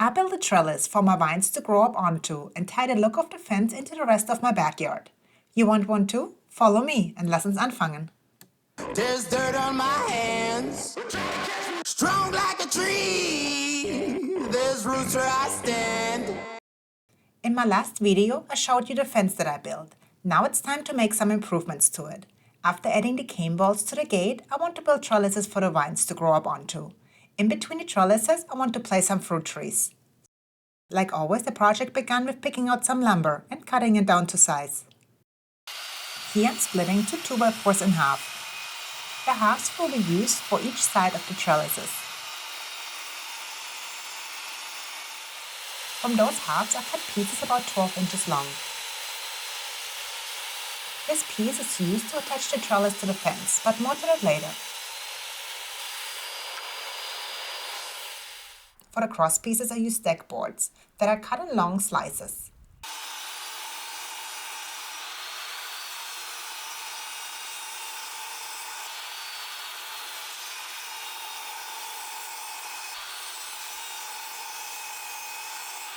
I built a trellis for my vines to grow up onto and tie the look of the fence into the rest of my backyard. You want one too? Follow me and lass uns anfangen. There's dirt on my hands, strong like a tree. There's roots where I stand. In my last video, I showed you the fence that I built. Now it's time to make some improvements to it. After adding the cane walls to the gate, I want to build trellises for the vines to grow up onto. In between the trellises, I want to place some fruit trees. Like always, the project began with picking out some lumber and cutting it down to size. Here I'm splitting 2 2x4s in half. The halves will be used for each side of the trellises. From those halves I cut pieces about 12 inches long. This piece is used to attach the trellis to the fence, but more to that later. For the cross pieces I use deck boards that are cut in long slices.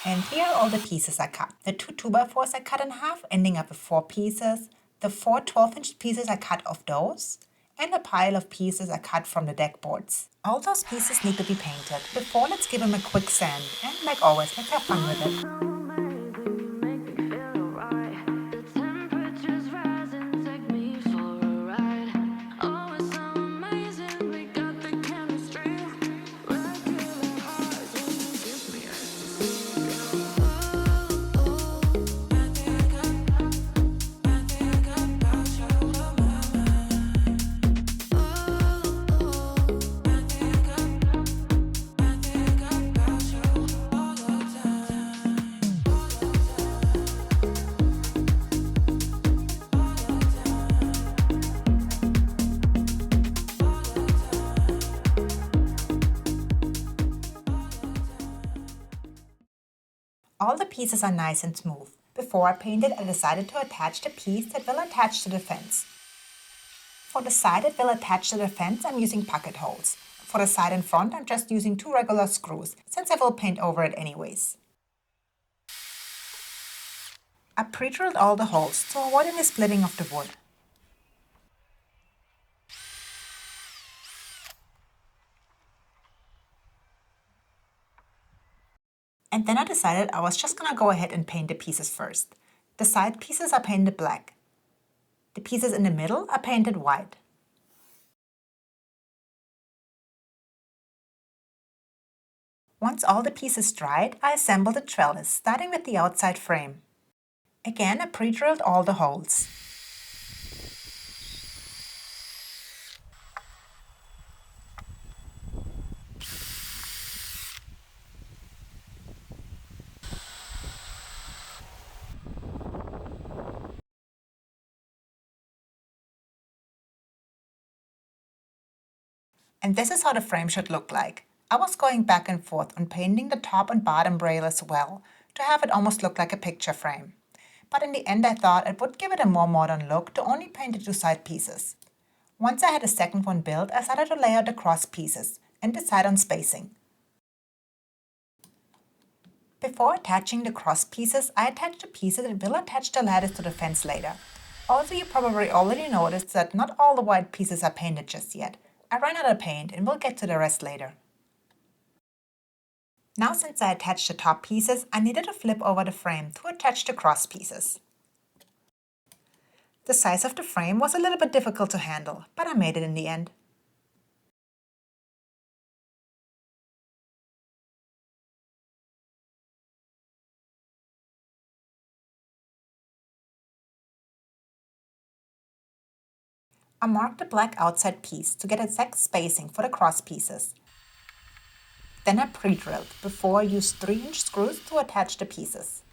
And here are all the pieces I cut. The 2 2x4s I cut in half, ending up with 4 pieces. The 4 12-inch pieces I cut off those. And a pile of pieces I cut from the deck boards. All those pieces need to be painted. Before, let's give them a quick sand. And like always, let's have fun with it. All the pieces are nice and smooth. Before I painted, I decided to attach the piece that will attach to the fence. For the side that will attach to the fence, I'm using pocket holes. For the side in front, I'm just using 2 regular screws, since I will paint over it anyways. I pre-drilled all the holes to avoid any splitting of the wood. And then I decided I was just gonna go ahead and paint the pieces first. The side pieces are painted black. The pieces in the middle are painted white. Once all the pieces dried, I assembled the trellis, starting with the outside frame. Again, I pre-drilled all the holes. And this is how the frame should look like. I was going back and forth on painting the top and bottom rail as well, to have it almost look like a picture frame. But in the end I thought it would give it a more modern look to only paint the 2 side pieces. Once I had a second one built, I started to lay out the cross pieces and decide on spacing. Before attaching the cross pieces, I attached the pieces that will attach the lattice to the fence later. Also, you probably already noticed that not all the white pieces are painted just yet. I ran out of paint and we'll get to the rest later. Now, since I attached the top pieces, I needed to flip over the frame to attach the cross pieces. The size of the frame was a little bit difficult to handle, but I made it in the end. I marked the black outside piece to get exact spacing for the cross pieces. Then I pre-drilled before I used 3-inch screws to attach the pieces.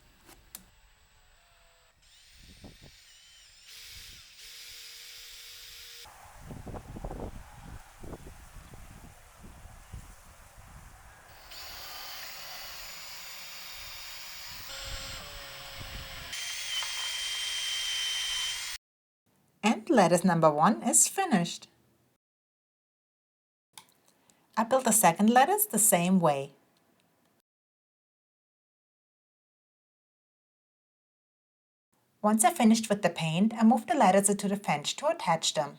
And lattice number 1 is finished. I built the second lattice the same way. Once I finished with the paint, I moved the lattices to the fence to attach them.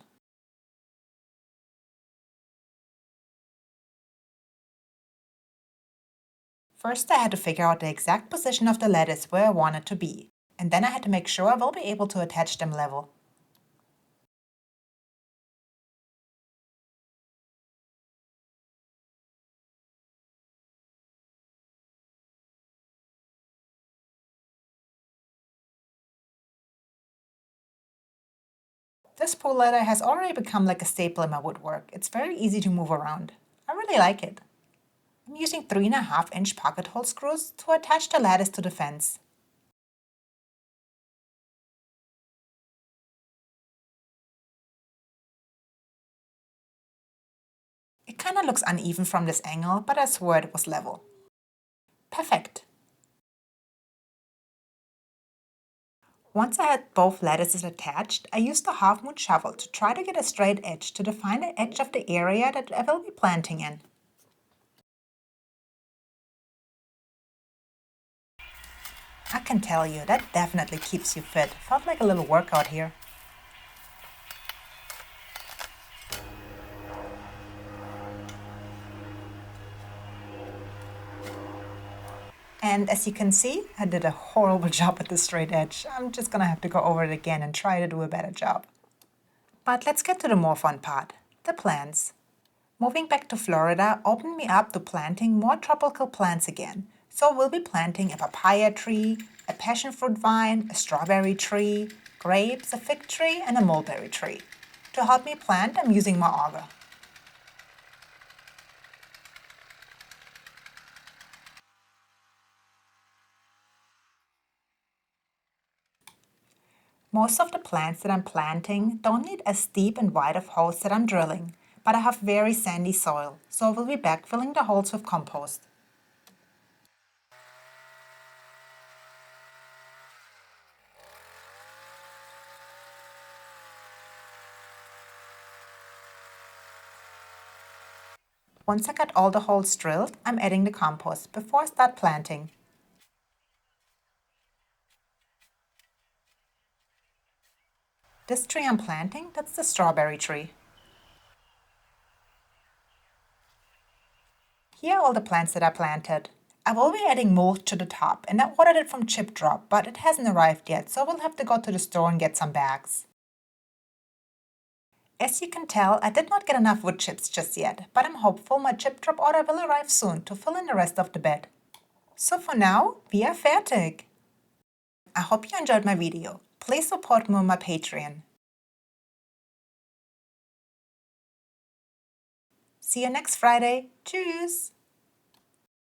First, I had to figure out the exact position of the lattice where I want it to be, and then I had to make sure I will be able to attach them level. This pull ladder has already become like a staple in my woodwork. It's very easy to move around. I really like it. I'm using 3.5-inch pocket hole screws to attach the lattice to the fence. It kinda looks uneven from this angle, but I swear it was level. Perfect. Once I had both lattices attached, I used the half-moon shovel to try to get a straight edge to define the edge of the area that I will be planting in. I can tell you, that definitely keeps you fit. Felt like a little workout here. And as you can see, I did a horrible job at the straight edge. I'm just gonna have to go over it again and try to do a better job. But let's get to the more fun part, the plants. Moving back to Florida opened me up to planting more tropical plants again. So we'll be planting a papaya tree, a passion fruit vine, a strawberry tree, grapes, a fig tree, and a mulberry tree. To help me plant, I'm using my auger. Most of the plants that I'm planting don't need as deep and wide of holes that I'm drilling, but I have very sandy soil, so I will be backfilling the holes with compost. Once I got all the holes drilled, I'm adding the compost before I start planting. This tree I'm planting, that's the strawberry tree. Here are all the plants that I planted. I will be adding mulch to the top, and I ordered it from Chip Drop, but it hasn't arrived yet, so we'll have to go to the store and get some bags. As you can tell, I did not get enough wood chips just yet, but I'm hopeful my Chip Drop order will arrive soon to fill in the rest of the bed. So for now, we are fertig! I hope you enjoyed my video. Please support me on my Patreon. See you next Friday. Tschüss!